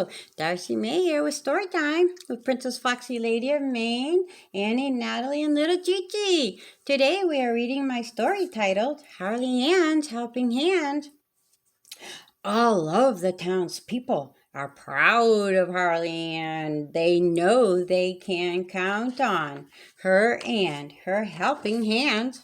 Hello, Darcie Mae here with Storytime with Princess Foxy Lady of Maine, Annie, Natalie, and little Gigi. Today we are reading my story titled Harley Ann's Helping Hand. All of the townspeople are proud of Harley Ann. They know they can count on her and her helping hand.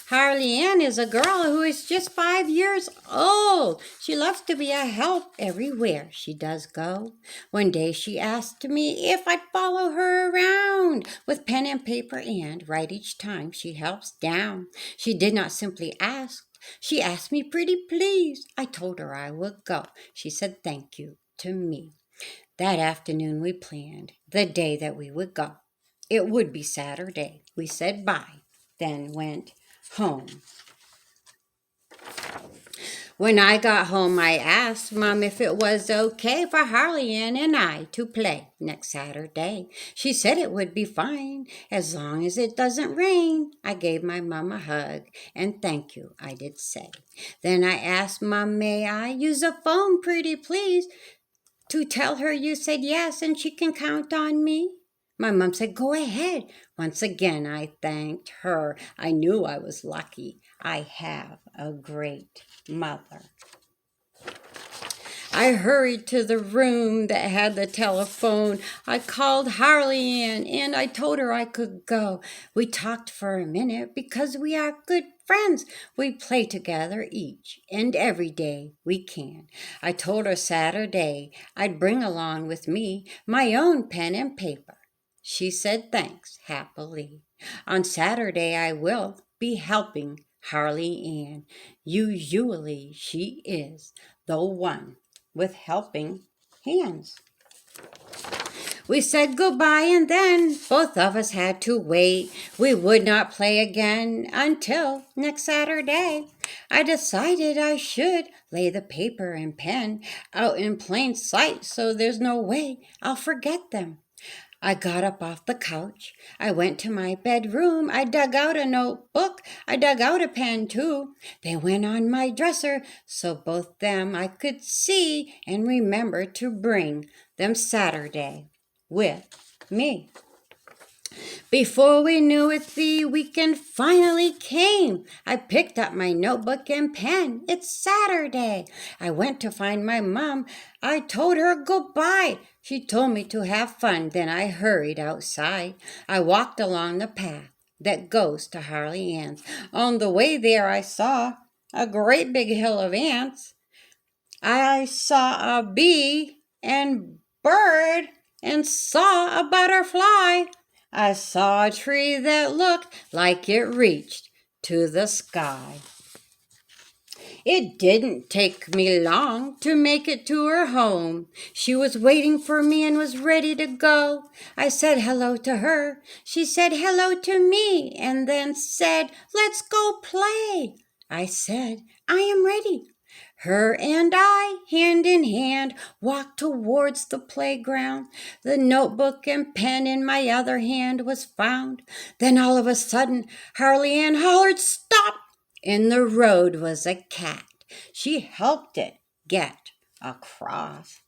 Harley Ann is a girl who is just 5 years old. She loves to be a help everywhere she does go. One day she asked me if I'd follow her around with pen and paper and write each time she helps down. She did not simply ask. She asked me pretty please. I told her I would go. She said thank you to me. That afternoon we planned the day that we would go. It would be Saturday. We said bye, then went home. When I got home, I asked Mom if it was okay for Harley Ann and I to play next Saturday. She said it would be fine as long as it doesn't rain. I gave my mom a hug and thank you, I did say. Then I asked Mom, may I use a phone pretty please to tell her you said yes and she can count on me? My mom said, go ahead. Once again, I thanked her. I knew I was lucky. I have a great mother. I hurried to the room that had the telephone. I called Harley Ann and I told her I could go. We talked for a minute because we are good friends. We play together each and every day we can. I told her Saturday I'd bring along with me my own pen and paper. She said thanks happily. On Saturday I will be helping Harley Ann. Usually she is the one with helping hands. We said goodbye and then both of us had to wait. We would not play again until next Saturday. I decided I should lay the paper and pen out in plain sight so there's no way I'll forget them. I got up off the couch. I went to my bedroom. I dug out a notebook. I dug out a pen too. They went on my dresser so both them I could see and remember to bring them Saturday with me. Before we knew it, the weekend finally came. I picked up my notebook and pen. It's Saturday. I went to find my mom. I told her goodbye. She told me to have fun. Then I hurried outside. I walked along the path that goes to Harley Ann's. On the way there, I saw a great big hill of ants. I saw a bee and bird and saw a butterfly. I saw a tree that looked like it reached to the sky. It didn't take me long to make it to her home. She was waiting for me and was ready to go. I said hello to her. She said hello to me and then said, let's go play. I said, I am ready. Her and I, hand in hand, walked towards the playground. The notebook and pen in my other hand was found. Then all of a sudden, Harley Ann hollered, stop! In the road was a cat. She helped it get across.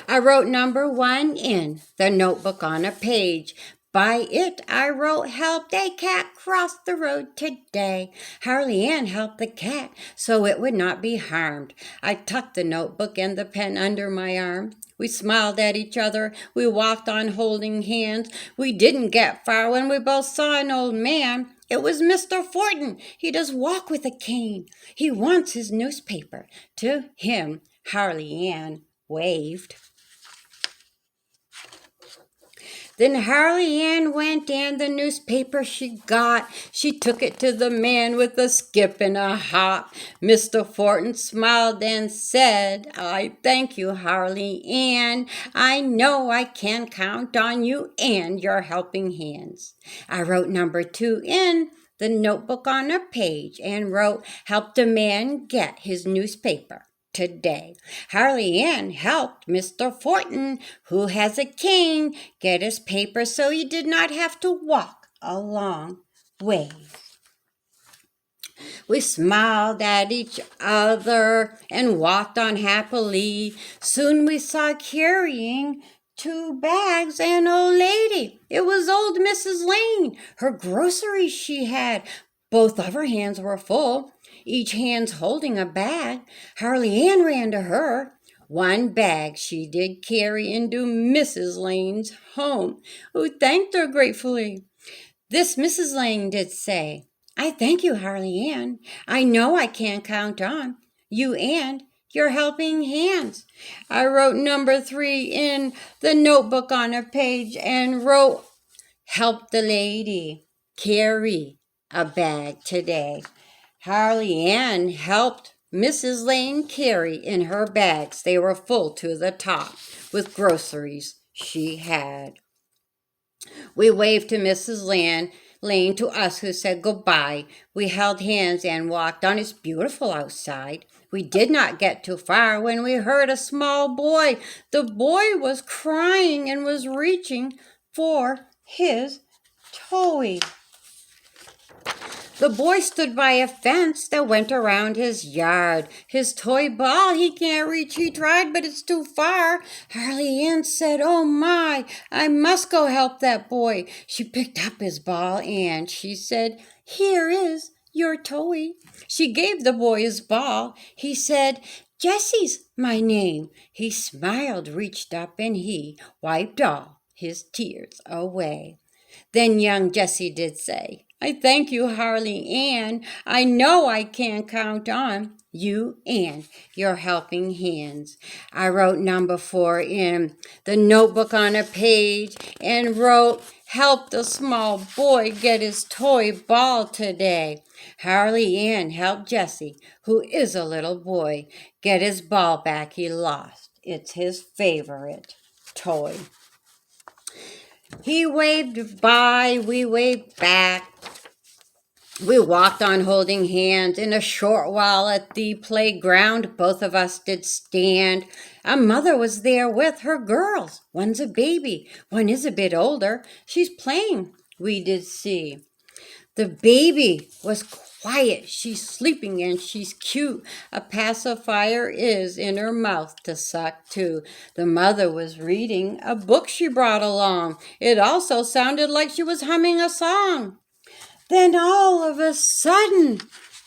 I wrote number 1 in the notebook on a page. By it I wrote, helped a cat cross the road today. Harley Ann helped the cat so it would not be harmed. I tucked the notebook and the pen under my arm. We smiled at each other. We walked on holding hands. We didn't get far when we both saw an old man. It was Mr. Fortin. He does walk with a cane. He wants his newspaper. To him, Harley Ann waved. Then Harley Ann went and the newspaper she got. She took it to the man with a skip and a hop. Mr. Fortin smiled and said, I thank you, Harley Ann. I know I can count on you and your helping hands. I wrote number 2 in the notebook on a page and wrote, helped a man get his newspaper today. Harley Ann helped Mr. Fortin, who has a cane, get his paper so he did not have to walk a long way. We smiled at each other and walked on happily. Soon we saw carrying two bags an old lady. It was old Mrs. Lane. Her groceries she had. Both of her hands were full, each hand's holding a bag. Harley Ann ran to her. One bag she did carry into Mrs. Lane's home, who thanked her gratefully. This Mrs. Lane did say, I thank you, Harley Ann. I know I can count on you and your helping hands. I wrote number 3 in the notebook on a page and wrote, help the lady carry a bag today. Harley Ann helped Mrs. Lane carry in her bags. They were full to the top with groceries she had. We waved to Mrs. Lane to us who said goodbye. We held hands and walked on. It's beautiful outside. We did not get too far when we heard a small boy. The boy was crying and was reaching for his toy. The boy stood by a fence that went around his yard. His toy ball he can't reach, he tried, but it's too far. Harley Ann said, oh my, I must go help that boy. She picked up his ball and she said, here is your toy. She gave the boy his ball. He said, Jesse's my name. He smiled, reached up, and he wiped all his tears away. Then young Jesse did say, I thank you, Harley Ann. I know I can count on you and your helping hands. I wrote number 4 in the notebook on a page and wrote, help the small boy get his toy ball today. Harley Ann helped Jesse, who is a little boy, get his ball back he lost. It's his favorite toy. He waved by, we waved back. We walked on holding hands. In a short while at the playground, both of us did stand. A mother was there with her girls. One's a baby, one is a bit older. She's playing, we did see. The baby was quiet, she's sleeping and she's cute. A pacifier is in her mouth to suck too. The mother was reading a book she brought along. It also sounded like she was humming a song. Then all of a sudden,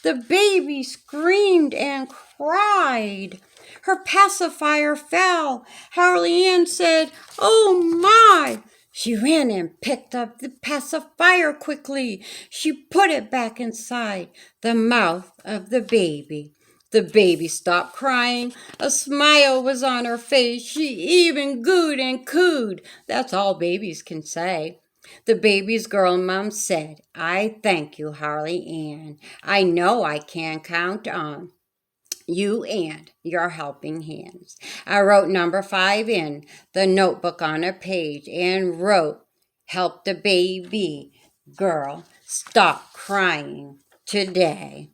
the baby screamed and cried. Her pacifier fell. Harley Ann said, oh my! She ran and picked up the pacifier quickly. She put it back inside the mouth of the baby. The baby stopped crying. A smile was on her face. She even gooed and cooed. That's all babies can say. The baby's girl mom said, I thank you, Harley Ann. I know I can count on you and your helping hands. I wrote number 5 in the notebook on a page and wrote, help the baby girl stop crying today.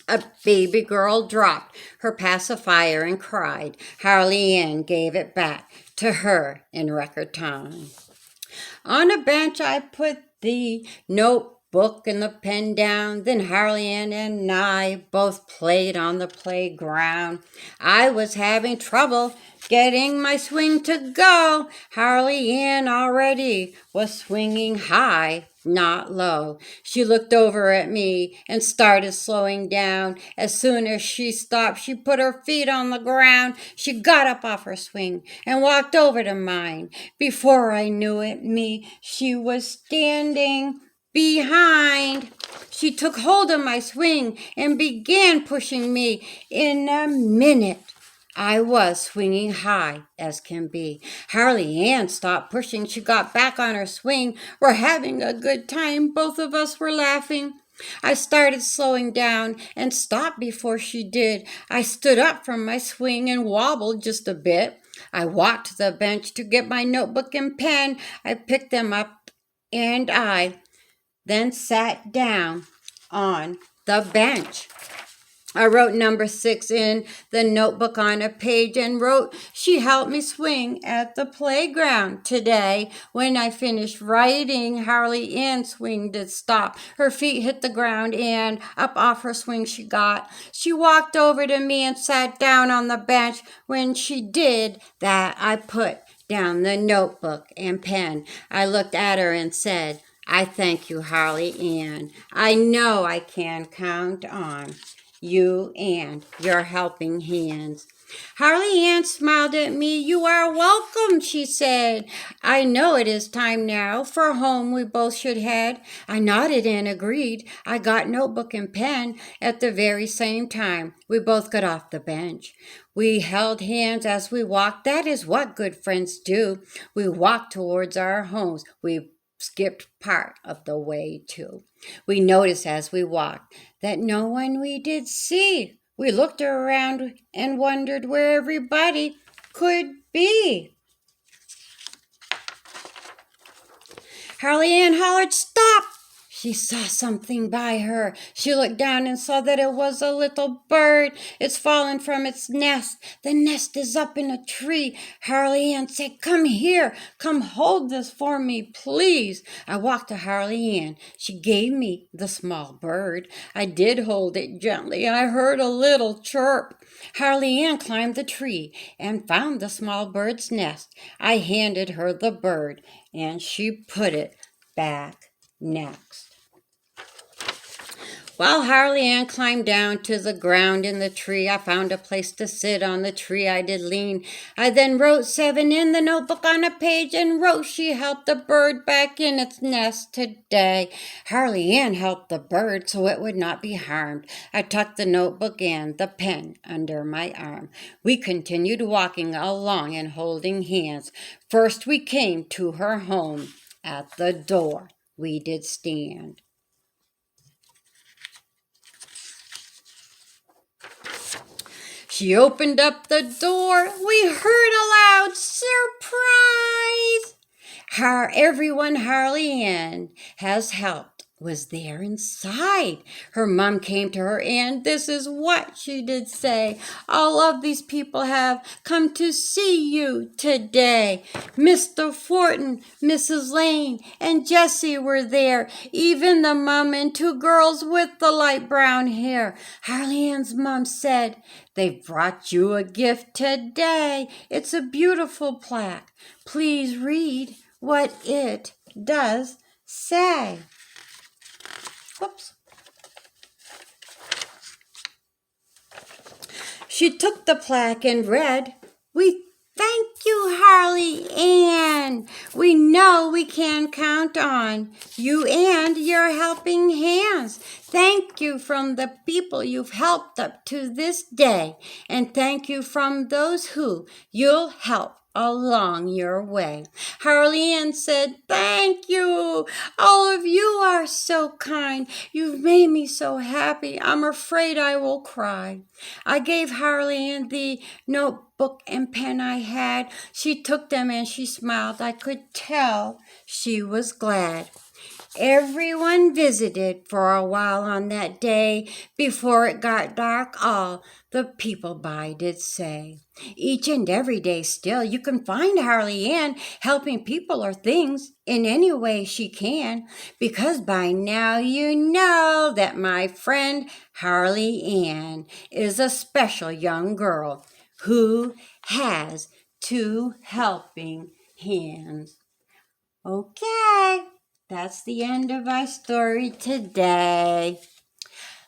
A baby girl dropped her pacifier and cried. Harley Ann gave it back to her in record time. On a bench I put the notebook and the pen down. Then Harley Ann and I both played on the playground. I was having trouble getting my swing to go. Harley Ann already was swinging high, not low. She looked over at me and started slowing down. As soon as she stopped, she put her feet on the ground. She got up off her swing and walked over to mine. Before I knew it, she was standing behind. She took hold of my swing and began pushing me. In a minute, I was swinging high as can be. Harley Ann stopped pushing. She got back on her swing. We're having a good time. Both of us were laughing. I started slowing down and stopped before she did. I stood up from my swing and wobbled just a bit. I walked to the bench to get my notebook and pen. I picked them up and I then sat down on the bench. I wrote number 6 in the notebook on a page and wrote, she helped me swing at the playground today. When I finished writing, Harley Ann swing did stop. Her feet hit the ground and up off her swing she got. She walked over to me and sat down on the bench. When she did that, I put down the notebook and pen. I looked at her and said, I thank you, Harley Ann. I know I can count on you and your helping hands. Harley Ann smiled at me. You are welcome, she said. I know it is time now for home we both should head. I nodded and agreed. I got notebook and pen at the very same time. We both got off the bench. We held hands as we walked. That is what good friends do. We walked towards our homes. We skipped part of the way too. We noticed as we walked that no one we did see. We looked around and wondered where everybody could be. Harley Ann hollered, stop! She saw something by her. She looked down and saw that it was a little bird. It's fallen from its nest. The nest is up in a tree. Harley Ann said, come here. Come hold this for me, please. I walked to Harley Ann. She gave me the small bird. I did hold it gently. I heard a little chirp. Harley Ann climbed the tree and found the small bird's nest. I handed her the bird and she put it back next. While Harley Ann climbed down to the ground in the tree, I found a place to sit on the tree. I did lean. I then wrote 7 in the notebook on a page and wrote she helped the bird back in its nest today. Harley Ann helped the bird so it would not be harmed. I tucked the notebook and the pen under my arm. We continued walking along and holding hands. First we came to her home. At the door we did stand. She opened up the door. We heard a loud surprise. Everyone Harley Ann has helped was there inside. Her mom came to her and this is what she did say. All of these people have come to see you today. Mr. Fortin, Mrs. Lane, and Jessie were there. Even the mom and 2 girls with the light brown hair. Harley Ann's mom said, they've brought you a gift today. It's a beautiful plaque. Please read what it does say. Whoops. She took the plaque and read, we thank you, Harley Ann. We know we can count on you and your helping hands. Thank you from the people you've helped up to this day. And thank you from those who you'll help along your way. Harley Ann said, thank you. All of you are so kind. You've made me so happy. I'm afraid I will cry. I gave Harley Ann the notebook and pen I had. She took them and she smiled. I could tell she was glad. Everyone visited for a while on that day. Before it got dark, all the people by did say. Each and every day still, you can find Harley Ann helping people or things in any way she can. Because by now you know that my friend Harley Ann is a special young girl who has 2 helping hands. Okay. That's the end of our story today.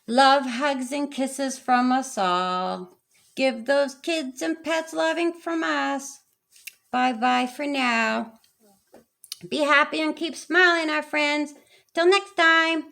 Love, hugs, and kisses from us all. Give those kids and pets loving from us. Bye-bye for now. Be happy and keep smiling, our friends. Till next time.